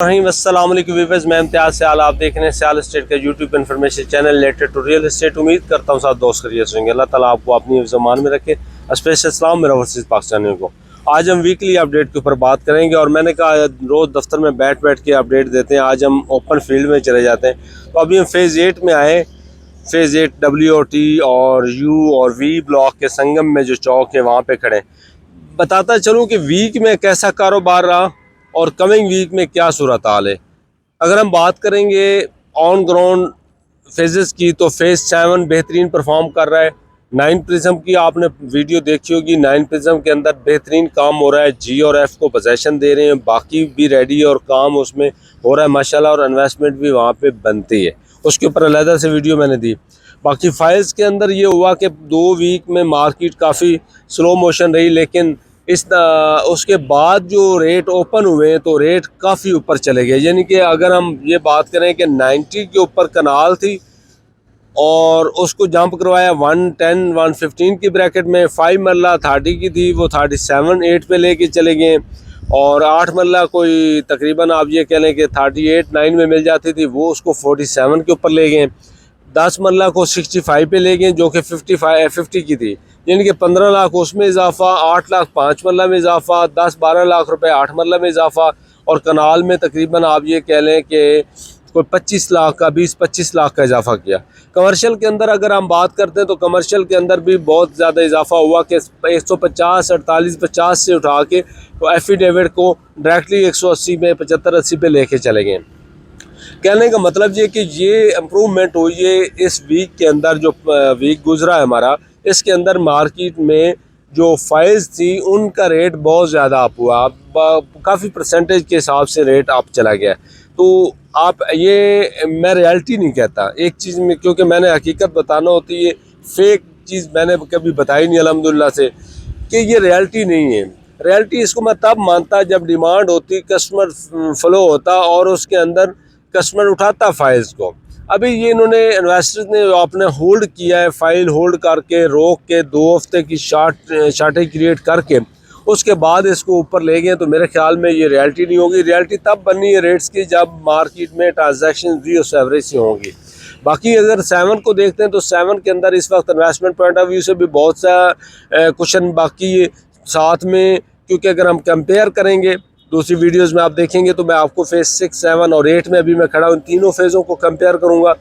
अस्सलाम वालेकुम व्यूअर्स, मैं इम्तियाज़ सियाल, आप देख रहे हैं सियाल स्टेट का YouTube information channel related to real estate. उम्मीद करता हूँ साथ दोस्त खैरियत से होंगे। अल्लाह ताला आपको अपनी ज़मान में रखे। स्पेशल सलाम मेरा वर्सेस पाकिस्तानियों को। आज हम वीकली अपडेट के ऊपर बात करेंगे और मैंने कहा रोज़ दफ्तर में बैठ के अपडेट देते हैं। आज हम ओपन फील्ड में चले जाते हैं। तो अभी हम फेज़ 8 में आए। फेज़ 8 WOT और U और V ब्लॉक के संगम में जो चौक है वहाँ पे खड़े। बताता चलूँ कि वीक में कैसा कारोबार रहा और कमिंग वीक में क्या सूरत हाल है। अगर हम बात करेंगे ऑन ग्राउंड फेजेस की, तो फेज़ 7 बेहतरीन परफॉर्म कर रहा है। 9 प्रिज्म की आपने वीडियो देखी होगी। 9 प्रिज्म के अंदर बेहतरीन काम हो रहा है। G और F को पोजीशन दे रहे हैं, बाकी भी रेडी और काम उसमें हो रहा है माशाल्लाह, और इन्वेस्टमेंट भी वहाँ पे बनती है। उसके ऊपर अलहदा से वीडियो मैंने दी। बाकी फाइल्स के अंदर ये हुआ कि 2 वीक में मार्केट काफ़ी स्लो मोशन रही, लेकिन उसके बाद जो रेट ओपन हुए हैं तो रेट काफ़ी ऊपर चले गए। यानी कि अगर हम ये बात करें कि 90 के ऊपर कनाल थी और उसको जंप करवाया 110 115 की ब्रैकेट में। 5 मरला 30 की थी, वो 37-8 पे लेके चले गए। और 8 मरला कोई तकरीबन आप ये कह लें कि 38-9 में मिल जाती थी, वो उसको 47 के ऊपर ले गए। 10 मरला को 65 पे ले गए, जो कि 50 की थी। यानी कि 15 लाख उसमें इजाफा, 8 लाख 5 मरला में इजाफा, 10-12 लाख रुपए 8 मरला में इजाफा। और कनाल में तकरीबन आप ये कह लें कि कोई 25 लाख का 20-25 लाख का इजाफा किया। कमर्शियल के अंदर अगर हम बात करते हैं तो कमर्शियल के अंदर भी बहुत ज़्यादा इजाफा हुआ कि 150 48 50 से उठा के तो एफिडेविट को डायरेक्टली 180 में 75-80 पे लेके चले गए। कहने का मतलब ये कि ये इम्प्रूवमेंट हुई है इस वीक के अंदर। जो वीक गुजरा है हमारा, इसके अंदर मार्केट में जो फाइल्स थी उनका रेट बहुत ज़्यादा अप हुआ। काफ़ी परसेंटेज के हिसाब से रेट अप चला गया। तो आप ये, मैं रियलिटी नहीं कहता एक चीज़ में, क्योंकि मैंने हकीकत बताना होती है। फेक चीज़ मैंने कभी बताई नहीं अल्हम्दुलिल्लाह से कि ये रियलिटी नहीं है। रियलिटी इसको मैं तब मानता जब डिमांड होती, कस्टमर फ्लो होता और उसके अंदर कस्टमर उठाता फाइल्स को। अभी ये इन्होंने इन्वेस्टर्स ने आपने होल्ड किया है, फाइल होल्ड करके रोक के 2 हफ्ते की शार्टें क्रिएट करके उसके बाद इसको ऊपर ले गए। तो मेरे ख्याल में ये रियलिटी नहीं होगी। रियलिटी तब बननी है रेट्स की जब मार्केट में ट्रांजैक्शन भी उस एवरेज से होंगी। बाकी अगर 7 को देखते हैं तो 7 के अंदर इस वक्त इन्वेस्टमेंट पॉइंट ऑफ व्यू से भी बहुत सा क्वेश्चन बाकी है साथ में, क्योंकि अगर हम कंपेयर करेंगे दूसरी वीडियोस में आप देखेंगे तो मैं आपको फेज़ 6, 7 और 8 में अभी मैं खड़ा हूँ, इन तीनों फेज़ों को कंपेयर करूँगा।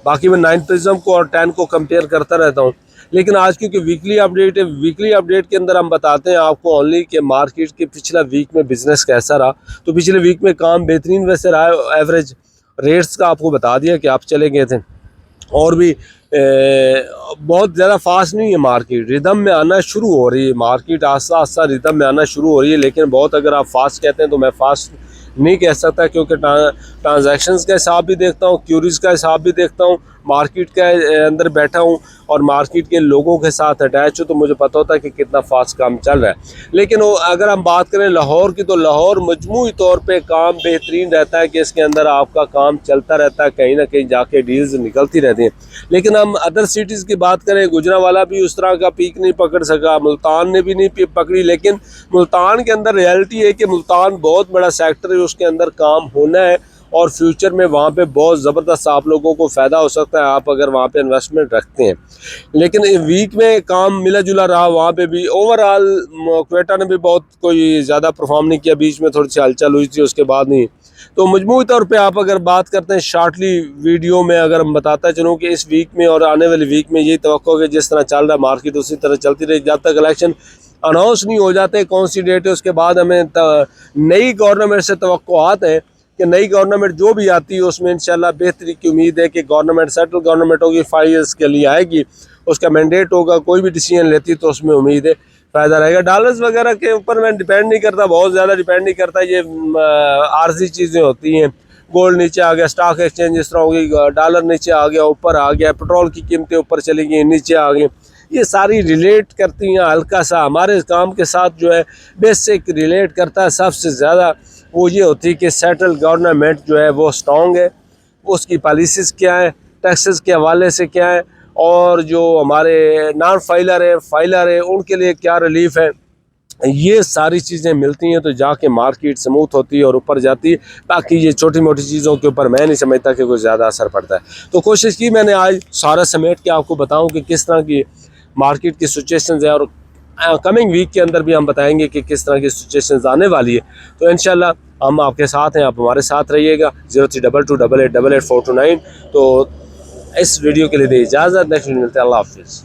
बाकी मैं 9 प्रिज्म को और 10 को कंपेयर करता रहता हूँ। लेकिन आज क्योंकि वीकली अपडेट है, वीकली अपडेट के अंदर हम बताते हैं आपको ओनली कि मार्केट के पिछला वीक में बिज़नेस कैसा रहा। तो पिछले वीक में काम बेहतरीन वैसे रहा है। एवरेज रेट्स का आपको बता दिया कि आप चले गए थे, और भी बहुत ज़्यादा फास्ट नहीं है मार्केट, रिदम में आना शुरू हो रही है मार्केट, आस्ता आस्ता रिदम में आना शुरू हो रही है। लेकिन बहुत अगर आप फास्ट कहते हैं तो मैं फास्ट नहीं कह सकता, क्योंकि ट्रांजैक्शंस का हिसाब भी देखता हूँ, क्यूरीज का हिसाब भी देखता हूँ, मार्केट के अंदर बैठा हूँ और मार्केट के लोगों के साथ अटैच हूँ, तो मुझे पता होता है कि कितना फास्ट काम चल रहा है। लेकिन अगर हम बात करें लाहौर की, तो लाहौर मजमूई तौर पे काम बेहतरीन रहता है कि इसके अंदर आपका काम चलता रहता है, कहीं ना कहीं जाके डील्स निकलती रहती हैं। लेकिन हम अदर सिटीज़ की बात करें, गुजरांवाला भी उस तरह का पीक नहीं पकड़ सका, मुल्तान ने भी नहीं पकड़ी। लेकिन मुल्तान के अंदर रियलिटी है कि मुल्तान बहुत बड़ा सेक्टर है, उसके अंदर काम होना है और फ्यूचर में वहाँ पे बहुत ज़बरदस्त आप लोगों को फ़ायदा हो सकता है आप अगर वहाँ पे इन्वेस्टमेंट रखते हैं। लेकिन वीक में काम मिला जुला रहा वहाँ पे भी। ओवरऑल क्वेटा ने भी बहुत कोई ज़्यादा परफॉर्म नहीं किया, बीच में थोड़ी सी हलचल हुई थी, उसके बाद नहीं। तो मजमूई तौर पे आप अगर बात करते हैं शॉर्टली वीडियो में, अगर हम बताता चलूँ कि इस वीक में और आने वाले वीक में यही तवक्को है कि जिस तरह चल रहा है मार्केट उसी तरह चलती रही जब तक इलेक्शन अनाउंस नहीं हो जाते कौन सी डेट है। उसके बाद हमें नई गवर्नमेंट से तवक्कुआत है कि नई गवर्नमेंट जो भी आती है उसमें इंशाल्लाह बेहतरी की उम्मीद है कि गवर्नमेंट सेटल गवर्नमेंट होगी, 5 ईयर्स के लिए आएगी, उसका मैंडेट होगा, कोई भी डिसीजन लेती तो उसमें उम्मीद है फ़ायदा रहेगा। डॉलर्स वगैरह के ऊपर मैं डिपेंड नहीं करता, बहुत ज़्यादा डिपेंड नहीं करता, ये आर्जी चीज़ें होती हैं। गोल्ड नीचे आ गया, स्टॉक एक्सचेंज इस तरह होगी, डॉलर नीचे आ गया, ऊपर आ गया, पेट्रोल की कीमतें ऊपर चली गई, नीचे आ गई, ये सारी रिलेट करती हैं हल्का सा हमारे काम के साथ। जो है बेसिक रिलेट करता है सबसे ज़्यादा वो ये होती है कि सेटल गवर्नमेंट जो है वो स्ट्रॉन्ग है, उसकी पॉलिसीज़ क्या है, टैक्सेस के हवाले से क्या है, और जो हमारे नॉन फाइलर है, फाइलर है, उनके लिए क्या रिलीफ है। ये सारी चीज़ें मिलती हैं तो जाके मार्केट स्मूथ होती है और ऊपर जाती है। बाकी ये छोटी मोटी चीज़ों के ऊपर मैं नहीं समझता कि कोई ज़्यादा असर पड़ता है। तो कोशिश की मैंने आज सारा समेट के आपको बताऊं कि किस तरह की मार्केट की सिचुएशंस है, और कमिंग वीक के अंदर भी हम बताएंगे कि किस तरह की सिचुएशंस आने वाली है। तो इंशाल्लाह हम आपके साथ हैं, आप हमारे साथ रहिएगा। 03228888 429। तो इस वीडियो के लिए दे इजाज़त, नेक्स्ट वीडियो मिलते हैं। अल्लाह हाफिज़।